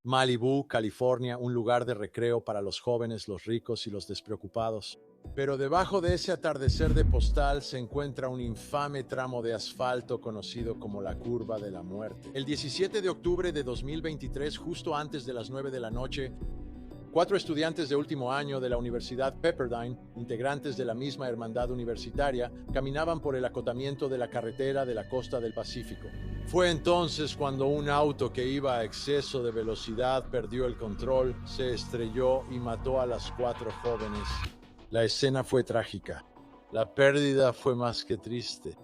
Malibú, California, un lugar de recreo para los jóvenes, los ricos y los despreocupados. Pero debajo de ese atardecer de postal se encuentra un infame tramo de asfalto conocido como la Curva de la Muerte. El 17 de octubre de 2023, justo antes de las 9 de la noche, 4 estudiantes de último año de la Universidad Pepperdine, integrantes de la misma hermandad universitaria, caminaban por el acotamiento de la carretera de la costa del Pacífico. Fue entonces cuando un auto que iba a exceso de velocidad perdió el control, se estrelló y mató a las 4 jóvenes. La escena fue trágica. La pérdida fue más que triste.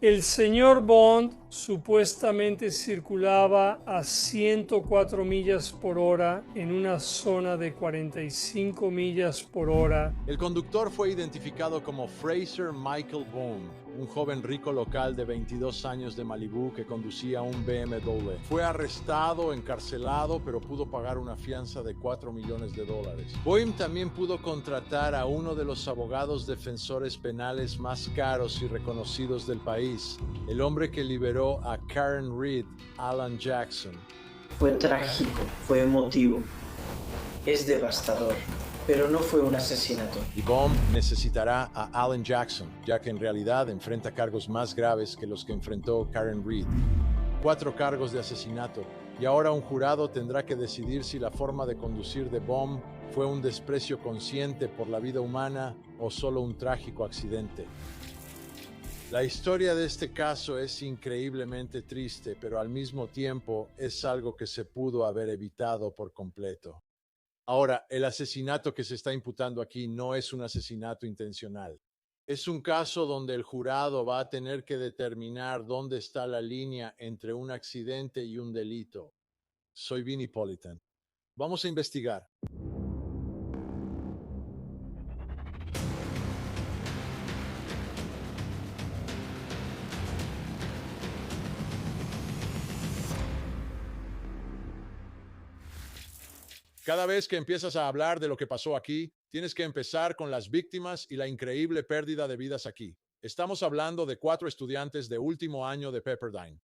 El señor Bond supuestamente circulaba a 104 millas por hora en una zona de 45 millas por hora. El conductor fue identificado como Fraser Michael Boone, un joven rico local de 22 años de Malibú que conducía un BMW. Fue arrestado, encarcelado, pero pudo pagar una fianza de $4 millones. Boehm también pudo contratar a uno de los abogados defensores penales más caros y reconocidos del país, el hombre que liberó a Karen Reed, Alan Jackson. Fue trágico, fue emotivo, es devastador, pero no fue un asesinato. Y Boehm necesitará a Alan Jackson, ya que en realidad enfrenta cargos más graves que los que enfrentó Karen Reed. 4 cargos de asesinato, y ahora un jurado tendrá que decidir si la forma de conducir de Boehm fue un desprecio consciente por la vida humana o solo un trágico accidente. La historia de este caso es increíblemente triste, pero al mismo tiempo es algo que se pudo haber evitado por completo. Ahora, el asesinato que se está imputando aquí no es un asesinato intencional. Es un caso donde el jurado va a tener que determinar dónde está la línea entre un accidente y un delito. Soy Vinnie Politan. Vamos a investigar. Cada vez que empiezas a hablar de lo que pasó aquí, tienes que empezar con las víctimas y la increíble pérdida de vidas aquí. Estamos hablando de 4 estudiantes de último año de Pepperdine.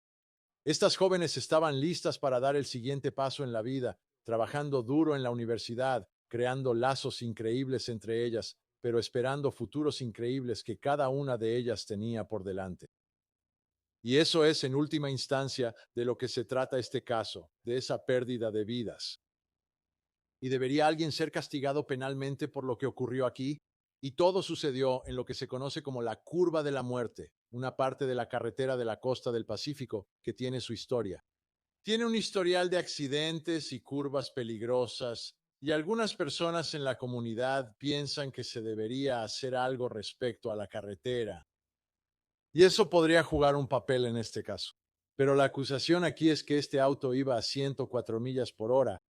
Estas jóvenes estaban listas para dar el siguiente paso en la vida, trabajando duro en la universidad, creando lazos increíbles entre ellas, pero esperando futuros increíbles que cada una de ellas tenía por delante. Y eso es, en última instancia, de lo que se trata este caso, de esa pérdida de vidas. ¿Y debería alguien ser castigado penalmente por lo que ocurrió aquí? Y todo sucedió en lo que se conoce como la Curva de la Muerte, una parte de la carretera de la costa del Pacífico que tiene su historia. Tiene un historial de accidentes y curvas peligrosas, y algunas personas en la comunidad piensan que se debería hacer algo respecto a la carretera. Y eso podría jugar un papel en este caso. Pero la acusación aquí es que este auto iba a 104 millas por hora.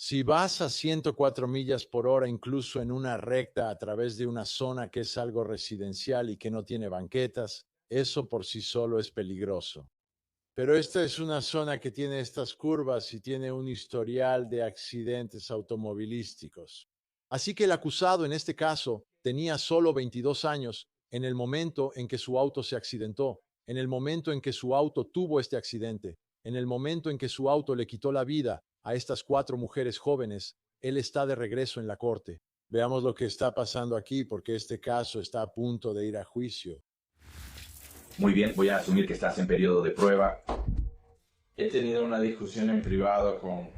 Si vas a 104 millas por hora, incluso en una recta a través de una zona que es algo residencial y que no tiene banquetas, eso por sí solo es peligroso. Pero esta es una zona que tiene estas curvas y tiene un historial de accidentes automovilísticos. Así que el acusado en este caso tenía solo 22 años en el momento en que su auto se accidentó, en el momento en que su auto tuvo este accidente, en el momento en que su auto le quitó la vida a estas 4 mujeres jóvenes. Él está de regreso en la corte. Veamos lo que está pasando aquí porque este caso está a punto de ir a juicio. Muy bien, voy a asumir que estás en periodo de prueba. He tenido una discusión en privado con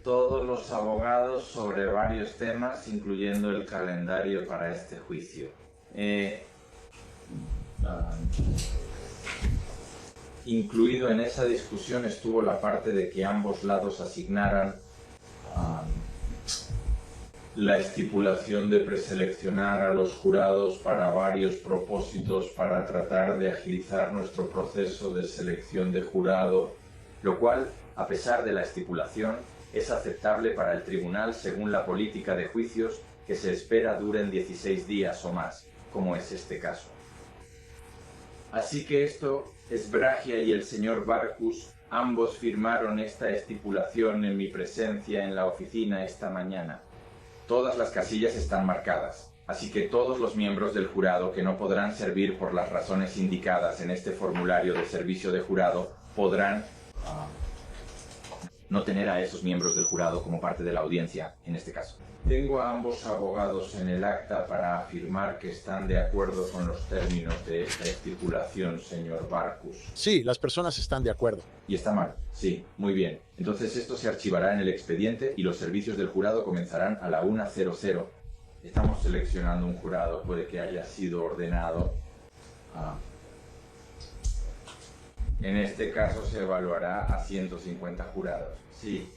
todos los abogados sobre varios temas, incluyendo el calendario para este juicio. Incluido en esa discusión estuvo la parte de que ambos lados asignaran la estipulación de preseleccionar a los jurados para varios propósitos para tratar de agilizar nuestro proceso de selección de jurado, lo cual, a pesar de la estipulación, es aceptable para el tribunal según la política de juicios que se espera duren 16 días o más, como es este caso. Así que esto es Bragia y el señor Barkus, ambos firmaron esta estipulación en mi presencia en la oficina esta mañana. Todas las casillas están marcadas, así que todos los miembros del jurado que no podrán servir por las razones indicadas en este formulario de servicio de jurado podrán no tener a esos miembros del jurado como parte de la audiencia en este caso. Tengo a ambos abogados en el acta para afirmar que están de acuerdo con los términos de esta estipulación, señor Barkus. Sí, las personas están de acuerdo. ¿Y está mal? Sí, muy bien. Entonces esto se archivará en el expediente y los servicios del jurado comenzarán a la 1:00. Estamos seleccionando un jurado, puede que haya sido ordenado. En este caso se evaluará a 150 jurados. Sí.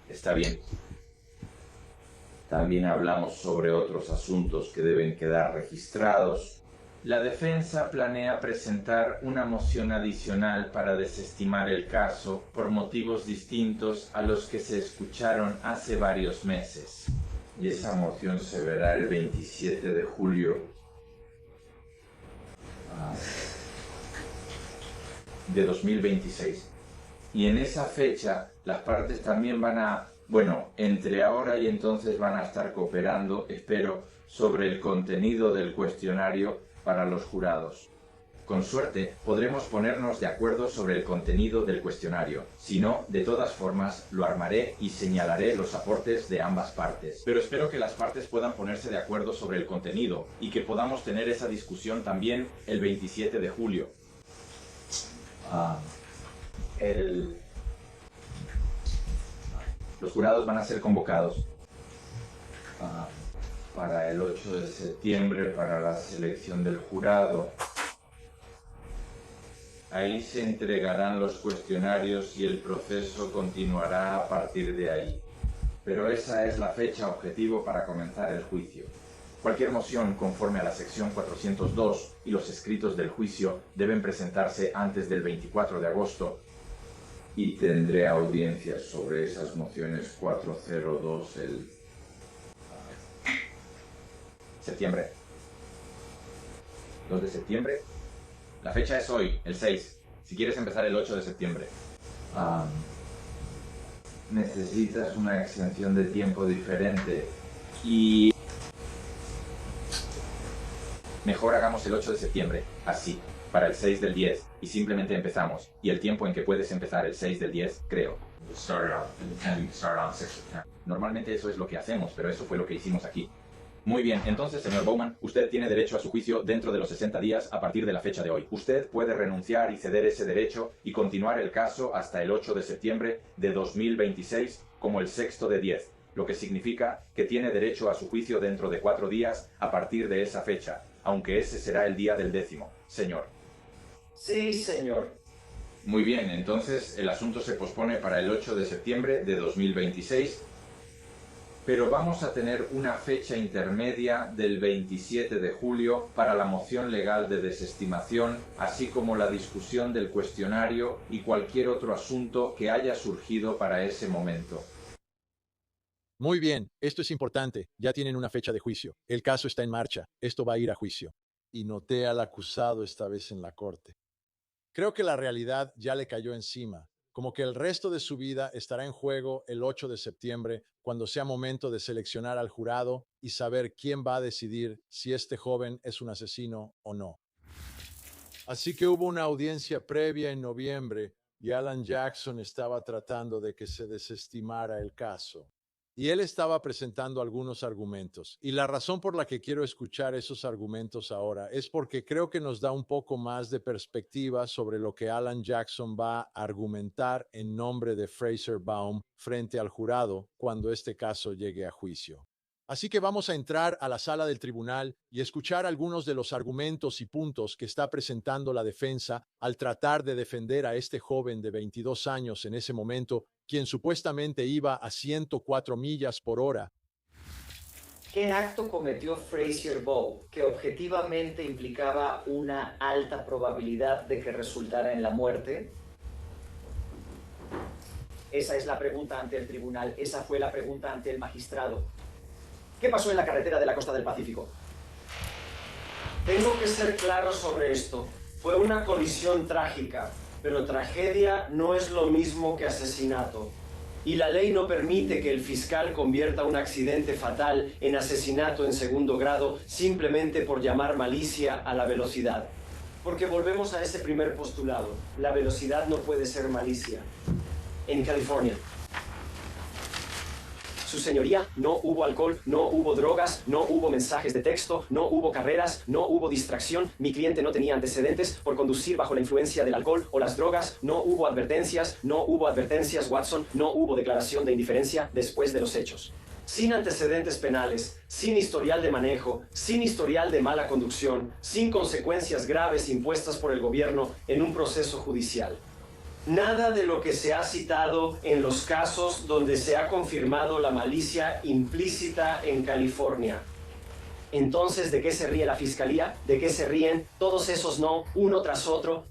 Está bien. También hablamos sobre otros asuntos que deben quedar registrados. La defensa planea presentar una moción adicional para desestimar el caso por motivos distintos a los que se escucharon hace varios meses. Y esa moción se verá el 27 de julio. De 2026. Y en esa fecha las partes también van a, entre ahora y entonces van a estar cooperando, espero, sobre el contenido del cuestionario para los jurados. Con suerte podremos ponernos de acuerdo sobre el contenido del cuestionario. Si no, de todas formas, lo armaré y señalaré los aportes de ambas partes. Pero espero que las partes puedan ponerse de acuerdo sobre el contenido y que podamos tener esa discusión también el 27 de julio. Los jurados van a ser convocados para el 8 de septiembre para la selección del jurado. Ahí se entregarán los cuestionarios y el proceso continuará a partir de ahí. Pero esa es la fecha objetivo para comenzar el juicio. Cualquier moción conforme a la sección 402 y los escritos del juicio deben presentarse antes del 24 de agosto y tendré audiencias sobre esas mociones 402 el septiembre. 2 de septiembre. La fecha es hoy, el 6. Si quieres empezar el 8 de septiembre. Necesitas una extensión de tiempo diferente y mejor hagamos el 8 de septiembre, así, para el 6 del 10, y simplemente empezamos. Y el tiempo en que puedes empezar el 6 del 10, creo. Normalmente eso es lo que hacemos, pero eso fue lo que hicimos aquí. Muy bien, entonces, señor Bowman, usted tiene derecho a su juicio dentro de los 60 días a partir de la fecha de hoy. Usted puede renunciar y ceder ese derecho y continuar el caso hasta el 8 de septiembre de 2026 como el 6 de 10, lo que significa que tiene derecho a su juicio dentro de 4 días a partir de esa fecha, aunque ese será el día del 10º, señor. Sí, señor. Muy bien, entonces el asunto se pospone para el 8 de septiembre de 2026, pero vamos a tener una fecha intermedia del 27 de julio para la moción legal de desestimación, así como la discusión del cuestionario y cualquier otro asunto que haya surgido para ese momento. Muy bien, esto es importante. Ya tienen una fecha de juicio. El caso está en marcha. Esto va a ir a juicio. Y noté al acusado esta vez en la corte. Creo que la realidad ya le cayó encima, como que el resto de su vida estará en juego el 8 de septiembre, cuando sea momento de seleccionar al jurado y saber quién va a decidir si este joven es un asesino o no. Así que hubo una audiencia previa en noviembre y Alan Jackson estaba tratando de que se desestimara el caso. Y él estaba presentando algunos argumentos. Y la razón por la que quiero escuchar esos argumentos ahora es porque creo que nos da un poco más de perspectiva sobre lo que Alan Jackson va a argumentar en nombre de Fraser Baum frente al jurado cuando este caso llegue a juicio. Así que vamos a entrar a la sala del tribunal y escuchar algunos de los argumentos y puntos que está presentando la defensa al tratar de defender a este joven de 22 años en ese momento, quien supuestamente iba a 104 millas por hora. ¿Qué acto cometió Fraser Baum que objetivamente implicaba una alta probabilidad de que resultara en la muerte? Esa es la pregunta ante el tribunal, esa fue la pregunta ante el magistrado. ¿Qué pasó en la carretera de la costa del Pacífico? Tengo que ser claro sobre esto. Fue una colisión trágica, pero tragedia no es lo mismo que asesinato. Y la ley no permite que el fiscal convierta un accidente fatal en asesinato en segundo grado simplemente por llamar malicia a la velocidad. Porque volvemos a ese primer postulado. La velocidad no puede ser malicia. En California, Su Señoría, no hubo alcohol, no hubo drogas, no hubo mensajes de texto, no hubo carreras, no hubo distracción. Mi cliente no tenía antecedentes por conducir bajo la influencia del alcohol o las drogas. No hubo advertencias, Watson. No hubo declaración de indiferencia después de los hechos. Sin antecedentes penales, sin historial de manejo, sin historial de mala conducción, sin consecuencias graves impuestas por el gobierno en un proceso judicial. Nada de lo que se ha citado en los casos donde se ha confirmado la malicia implícita en California. Entonces, ¿de qué se ríe la fiscalía? ¿De qué se ríen todos esos no, uno tras otro,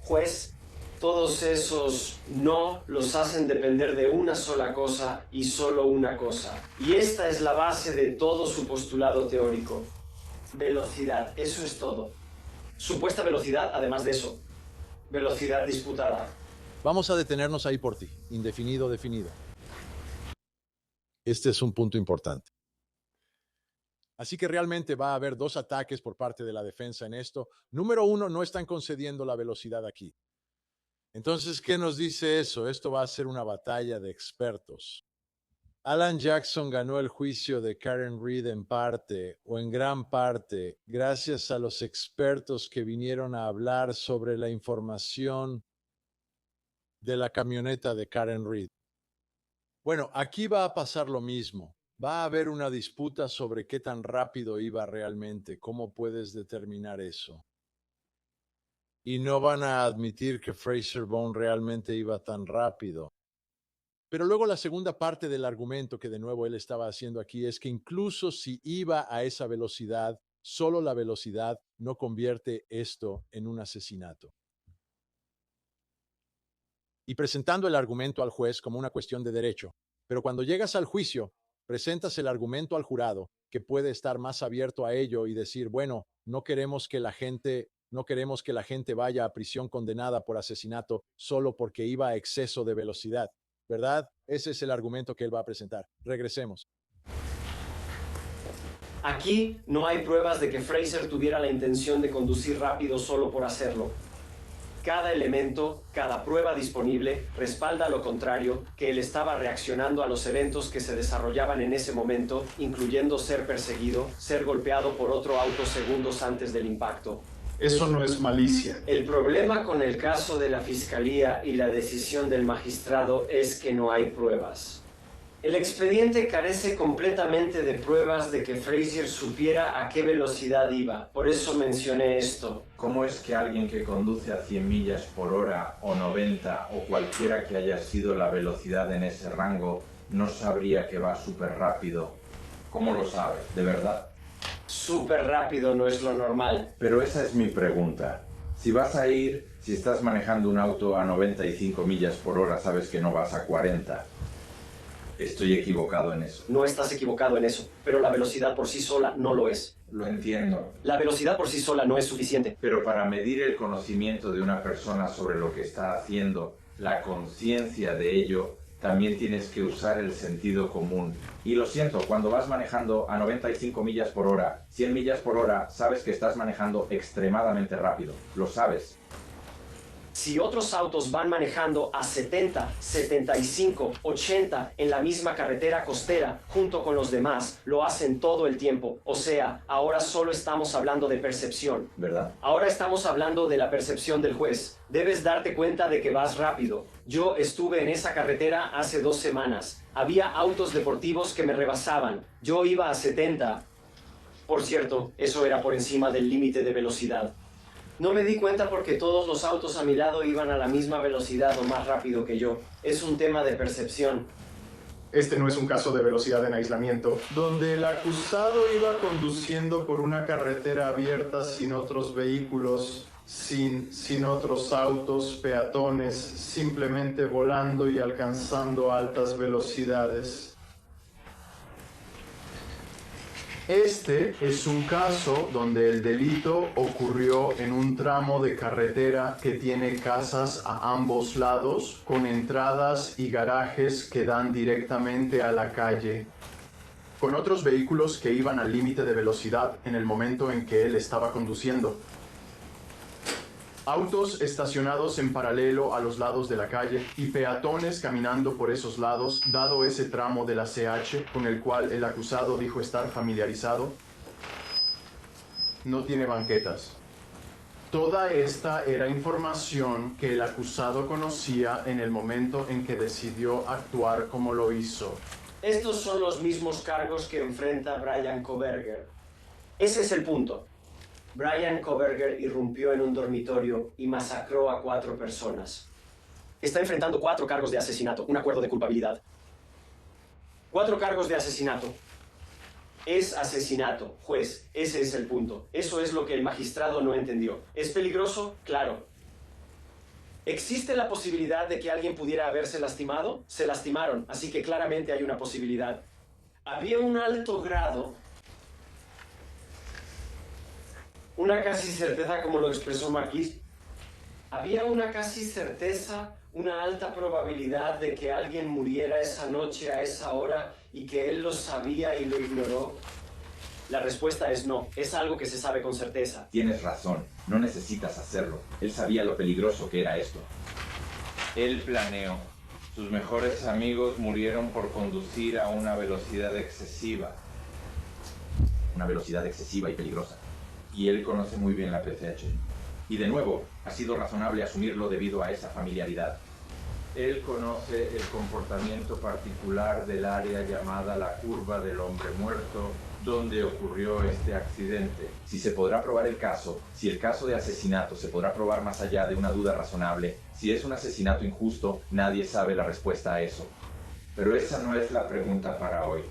juez? Todos esos no los hacen depender de una sola cosa y solo una cosa. Y esta es la base de todo su postulado teórico. Velocidad, eso es todo. Supuesta velocidad, además de eso. Velocidad disputada. Vamos a detenernos ahí por ti. Indefinido, definido. Este es un punto importante. Así que realmente va a haber dos ataques por parte de la defensa en esto. Número uno, no están concediendo la velocidad aquí. Entonces, ¿qué nos dice eso? Esto va a ser una batalla de expertos. Alan Jackson ganó el juicio de Karen Reed en parte o en gran parte gracias a los expertos que vinieron a hablar sobre la información de la camioneta de Karen Reed. Bueno, aquí va a pasar lo mismo. Va a haber una disputa sobre qué tan rápido iba realmente. ¿Cómo puedes determinar eso? Y no van a admitir que Fraser Bone realmente iba tan rápido. Pero luego la segunda parte del argumento que de nuevo él estaba haciendo aquí es que incluso si iba a esa velocidad, solo la velocidad no convierte esto en un asesinato. Y presentando el argumento al juez como una cuestión de derecho. Pero cuando llegas al juicio, presentas el argumento al jurado, que puede estar más abierto a ello y decir, bueno, no queremos que la gente vaya a prisión condenada por asesinato solo porque iba a exceso de velocidad. ¿Verdad? Ese es el argumento que él va a presentar. Regresemos. Aquí no hay pruebas de que Fraser tuviera la intención de conducir rápido solo por hacerlo. Cada elemento, cada prueba disponible respalda lo contrario, que él estaba reaccionando a los eventos que se desarrollaban en ese momento, incluyendo ser perseguido, ser golpeado por otro auto segundos antes del impacto. Eso no es malicia. El problema con el caso de la fiscalía y la decisión del magistrado es que no hay pruebas. El expediente carece completamente de pruebas de que Fraser supiera a qué velocidad iba. Por eso mencioné esto. ¿Cómo es que alguien que conduce a 100 millas por hora o 90 o cualquiera que haya sido la velocidad en ese rango no sabría que va súper rápido? ¿Cómo lo sabe? ¿De verdad? Súper rápido no es lo normal. Pero esa es mi pregunta. Si estás manejando un auto a 95 millas por hora, sabes que no vas a 40. Estoy equivocado en eso. No estás equivocado en eso, pero la velocidad por sí sola no lo es. Lo entiendo. La velocidad por sí sola no es suficiente. Pero para medir el conocimiento de una persona sobre lo que está haciendo, la conciencia de ello, también tienes que usar el sentido común. Y lo siento, cuando vas manejando a 95 millas por hora, 100 millas por hora, sabes que estás manejando extremadamente rápido. Lo sabes. Si otros autos van manejando a 70, 75, 80 en la misma carretera costera junto con los demás, lo hacen todo el tiempo. O sea, ahora solo estamos hablando de percepción. ¿Verdad? Ahora estamos hablando de la percepción del juez. Debes darte cuenta de que vas rápido. Yo estuve en esa carretera hace 2 semanas. Había autos deportivos que me rebasaban. Yo iba a 70. Por cierto, eso era por encima del límite de velocidad. No me di cuenta porque todos los autos a mi lado iban a la misma velocidad o más rápido que yo. Es un tema de percepción. Este no es un caso de velocidad en aislamiento, donde el acusado iba conduciendo por una carretera abierta sin otros vehículos, sin otros autos, peatones, simplemente volando y alcanzando altas velocidades. Este es un caso donde el delito ocurrió en un tramo de carretera que tiene casas a ambos lados, con entradas y garajes que dan directamente a la calle, con otros vehículos que iban al límite de velocidad en el momento en que él estaba conduciendo. Autos estacionados en paralelo a los lados de la calle y peatones caminando por esos lados, dado ese tramo de la CH con el cual el acusado dijo estar familiarizado. No tiene banquetas. Toda esta era información que el acusado conocía en el momento en que decidió actuar como lo hizo. Estos son los mismos cargos que enfrenta Bryan Kohberger. Ese es el punto. Bryan Kohberger irrumpió en un dormitorio y masacró a 4 personas. Está enfrentando 4 cargos de asesinato, un acuerdo de culpabilidad. 4 cargos de asesinato. Es asesinato, juez. Ese es el punto. Eso es lo que el magistrado no entendió. ¿Es peligroso? Claro. ¿Existe la posibilidad de que alguien pudiera haberse lastimado? Se lastimaron, así que claramente hay una posibilidad. Había un alto grado, una casi certeza, como lo expresó Marquis. Había una casi certeza, una alta probabilidad de que alguien muriera esa noche a esa hora y que él lo sabía y lo ignoró. La respuesta es no. Es algo que se sabe con certeza. Tienes razón, no necesitas hacerlo. Él sabía lo peligroso que era esto. Él planeó. Sus mejores amigos murieron por conducir a una velocidad excesiva. Una velocidad excesiva y peligrosa. Y él conoce muy bien la PCH. Y de nuevo, ha sido razonable asumirlo debido a esa familiaridad. Él conoce el comportamiento particular del área llamada la curva del hombre muerto, donde ocurrió este accidente. Si se podrá probar el caso, si el caso de asesinato se podrá probar más allá de una duda razonable, si es un asesinato injusto, nadie sabe la respuesta a eso. Pero esa no es la pregunta para hoy.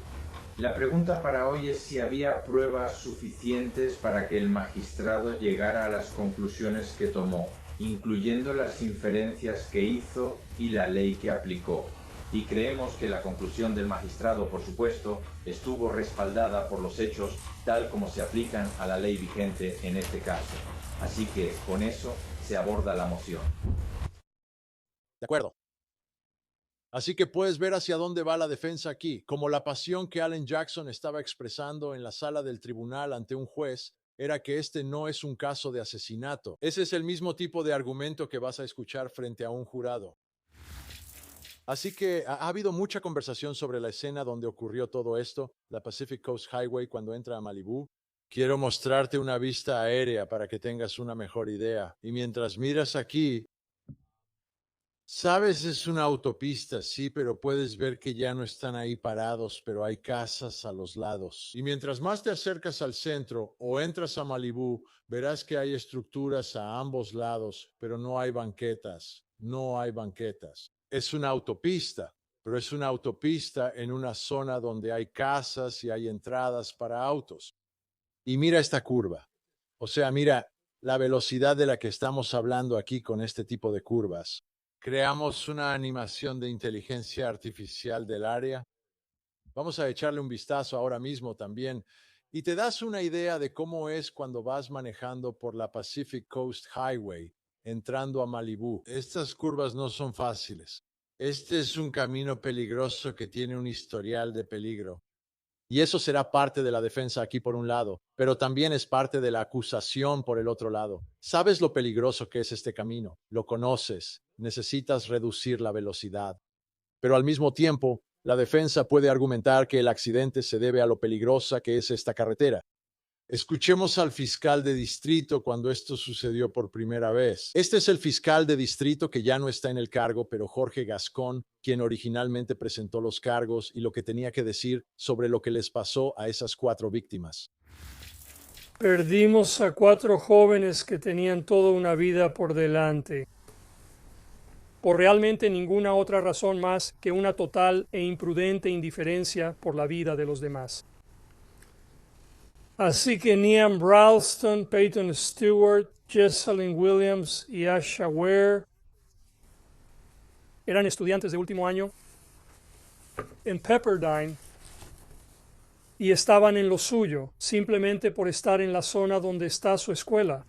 La pregunta para hoy es si había pruebas suficientes para que el magistrado llegara a las conclusiones que tomó, incluyendo las inferencias que hizo y la ley que aplicó. Y creemos que la conclusión del magistrado, por supuesto, estuvo respaldada por los hechos tal como se aplican a la ley vigente en este caso. Así que, con eso, se aborda la moción. De acuerdo. Así que puedes ver hacia dónde va la defensa aquí, como la pasión que Alan Jackson estaba expresando en la sala del tribunal ante un juez era que este no es un caso de asesinato. Ese es el mismo tipo de argumento que vas a escuchar frente a un jurado. Así que ha habido mucha conversación sobre la escena donde ocurrió todo esto, la Pacific Coast Highway cuando entra a Malibú. Quiero mostrarte una vista aérea para que tengas una mejor idea. Y mientras miras aquí, sabes, es una autopista, sí, pero puedes ver que ya no están ahí parados, pero hay casas a los lados. Y mientras más te acercas al centro o entras a Malibú, verás que hay estructuras a ambos lados, pero no hay banquetas. No hay banquetas. Es una autopista, pero es una autopista en una zona donde hay casas y hay entradas para autos. Y mira esta curva. O sea, mira la velocidad de la que estamos hablando aquí con este tipo de curvas. Creamos una animación de inteligencia artificial del área. Vamos a echarle un vistazo ahora mismo también y te das una idea de cómo es cuando vas manejando por la Pacific Coast Highway, entrando a Malibú. Estas curvas no son fáciles. Este es un camino peligroso que tiene un historial de peligro. Y eso será parte de la defensa aquí por un lado, pero también es parte de la acusación por el otro lado. Sabes lo peligroso que es este camino, lo conoces, necesitas reducir la velocidad. Pero al mismo tiempo, la defensa puede argumentar que el accidente se debe a lo peligrosa que es esta carretera. Escuchemos al fiscal de distrito cuando esto sucedió por primera vez. Este es el fiscal de distrito que ya no está en el cargo, pero Jorge Gascón, quien originalmente presentó los cargos y lo que tenía que decir sobre lo que les pasó a esas 4 víctimas. Perdimos a 4 jóvenes que tenían toda una vida por delante, por realmente ninguna otra razón más que una total e imprudente indiferencia por la vida de los demás. Así que Niam Ralston, Peyton Stewart, Jessalyn Williams y Asha Ware eran estudiantes de último año en Pepperdine y estaban en lo suyo, simplemente por estar en la zona donde está su escuela.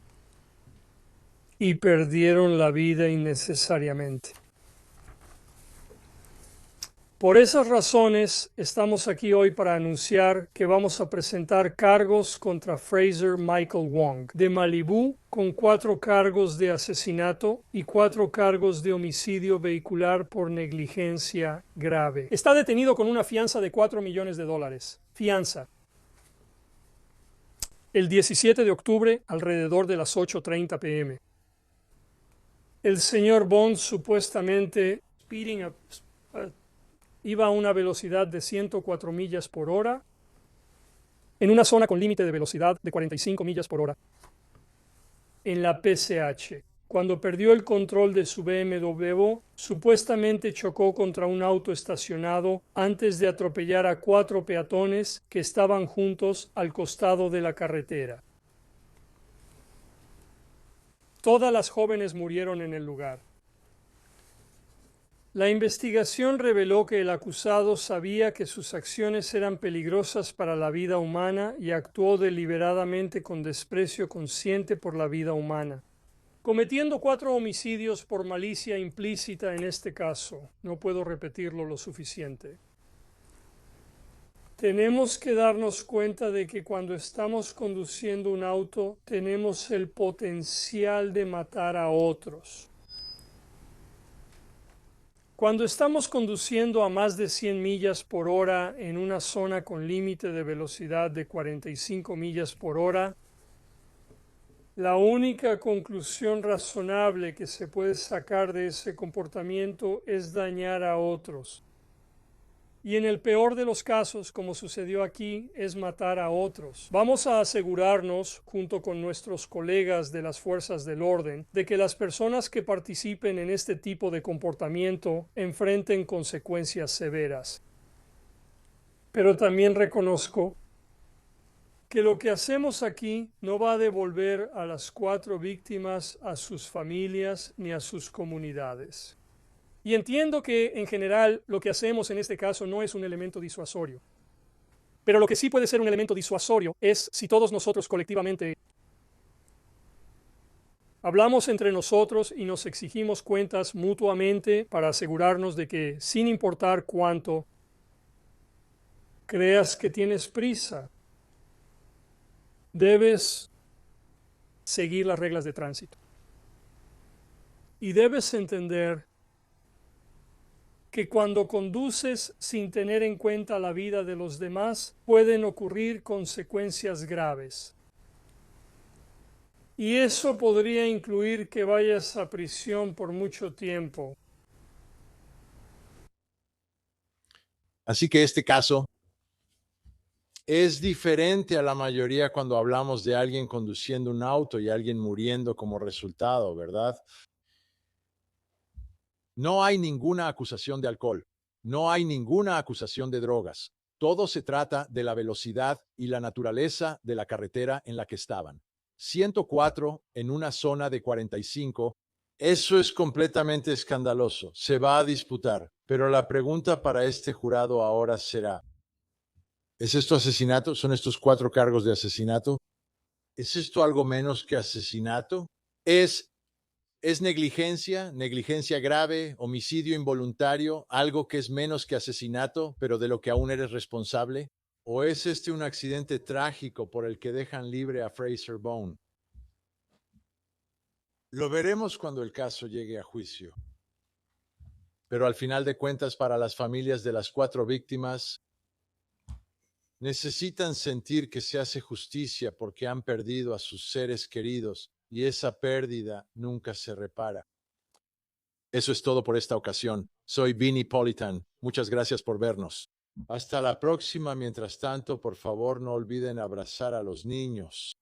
Y perdieron la vida innecesariamente. Por esas razones, estamos aquí hoy para anunciar que vamos a presentar cargos contra Fraser Michael Wong de Malibú, con 4 cargos de asesinato y 4 cargos de homicidio vehicular por negligencia grave. Está detenido con una fianza de $4 millones. Fianza. El 17 de octubre, alrededor de las 8:30 p.m. El señor Bond supuestamente iba a una velocidad de 104 millas por hora en una zona con límite de velocidad de 45 millas por hora en la PCH. Cuando perdió el control de su BMW, supuestamente chocó contra un auto estacionado antes de atropellar a 4 peatones que estaban juntos al costado de la carretera. Todas las jóvenes murieron en el lugar. La investigación reveló que el acusado sabía que sus acciones eran peligrosas para la vida humana y actuó deliberadamente con desprecio consciente por la vida humana, cometiendo 4 homicidios por malicia implícita en este caso. No puedo repetirlo lo suficiente. Tenemos que darnos cuenta de que cuando estamos conduciendo un auto, tenemos el potencial de matar a otros. Cuando estamos conduciendo a más de 100 millas por hora en una zona con límite de velocidad de 45 millas por hora, la única conclusión razonable que se puede sacar de ese comportamiento es dañar a otros. Y en el peor de los casos, como sucedió aquí, es matar a otros. Vamos a asegurarnos, junto con nuestros colegas de las fuerzas del orden, de que las personas que participen en este tipo de comportamiento enfrenten consecuencias severas. Pero también reconozco que lo que hacemos aquí no va a devolver a las 4 víctimas a sus familias ni a sus comunidades. Y entiendo que, en general, lo que hacemos en este caso no es un elemento disuasorio. Pero lo que sí puede ser un elemento disuasorio es si todos nosotros colectivamente hablamos entre nosotros y nos exigimos cuentas mutuamente para asegurarnos de que, sin importar cuánto creas que tienes prisa, debes seguir las reglas de tránsito. Y debes entender que cuando conduces sin tener en cuenta la vida de los demás, pueden ocurrir consecuencias graves. Y eso podría incluir que vayas a prisión por mucho tiempo. Así que este caso es diferente a la mayoría cuando hablamos de alguien conduciendo un auto y alguien muriendo como resultado, ¿verdad? No hay ninguna acusación de alcohol, no hay ninguna acusación de drogas. Todo se trata de la velocidad y la naturaleza de la carretera en la que estaban. 104 en una zona de 45. Eso es completamente escandaloso. Se va a disputar. Pero la pregunta para este jurado ahora será: ¿es esto asesinato? ¿Son estos 4 cargos de asesinato? ¿Es esto algo menos que asesinato? ¿Es negligencia, negligencia grave, homicidio involuntario, algo que es menos que asesinato, pero de lo que aún eres responsable? ¿O es este un accidente trágico por el que dejan libre a Fraser Bone? Lo veremos cuando el caso llegue a juicio. Pero al final de cuentas, para las familias de las 4 víctimas, necesitan sentir que se hace justicia porque han perdido a sus seres queridos y esa pérdida nunca se repara. Eso es todo por esta ocasión. Soy Vinnie Politan. Muchas gracias por vernos. Hasta la próxima. Mientras tanto, por favor, no olviden abrazar a los niños.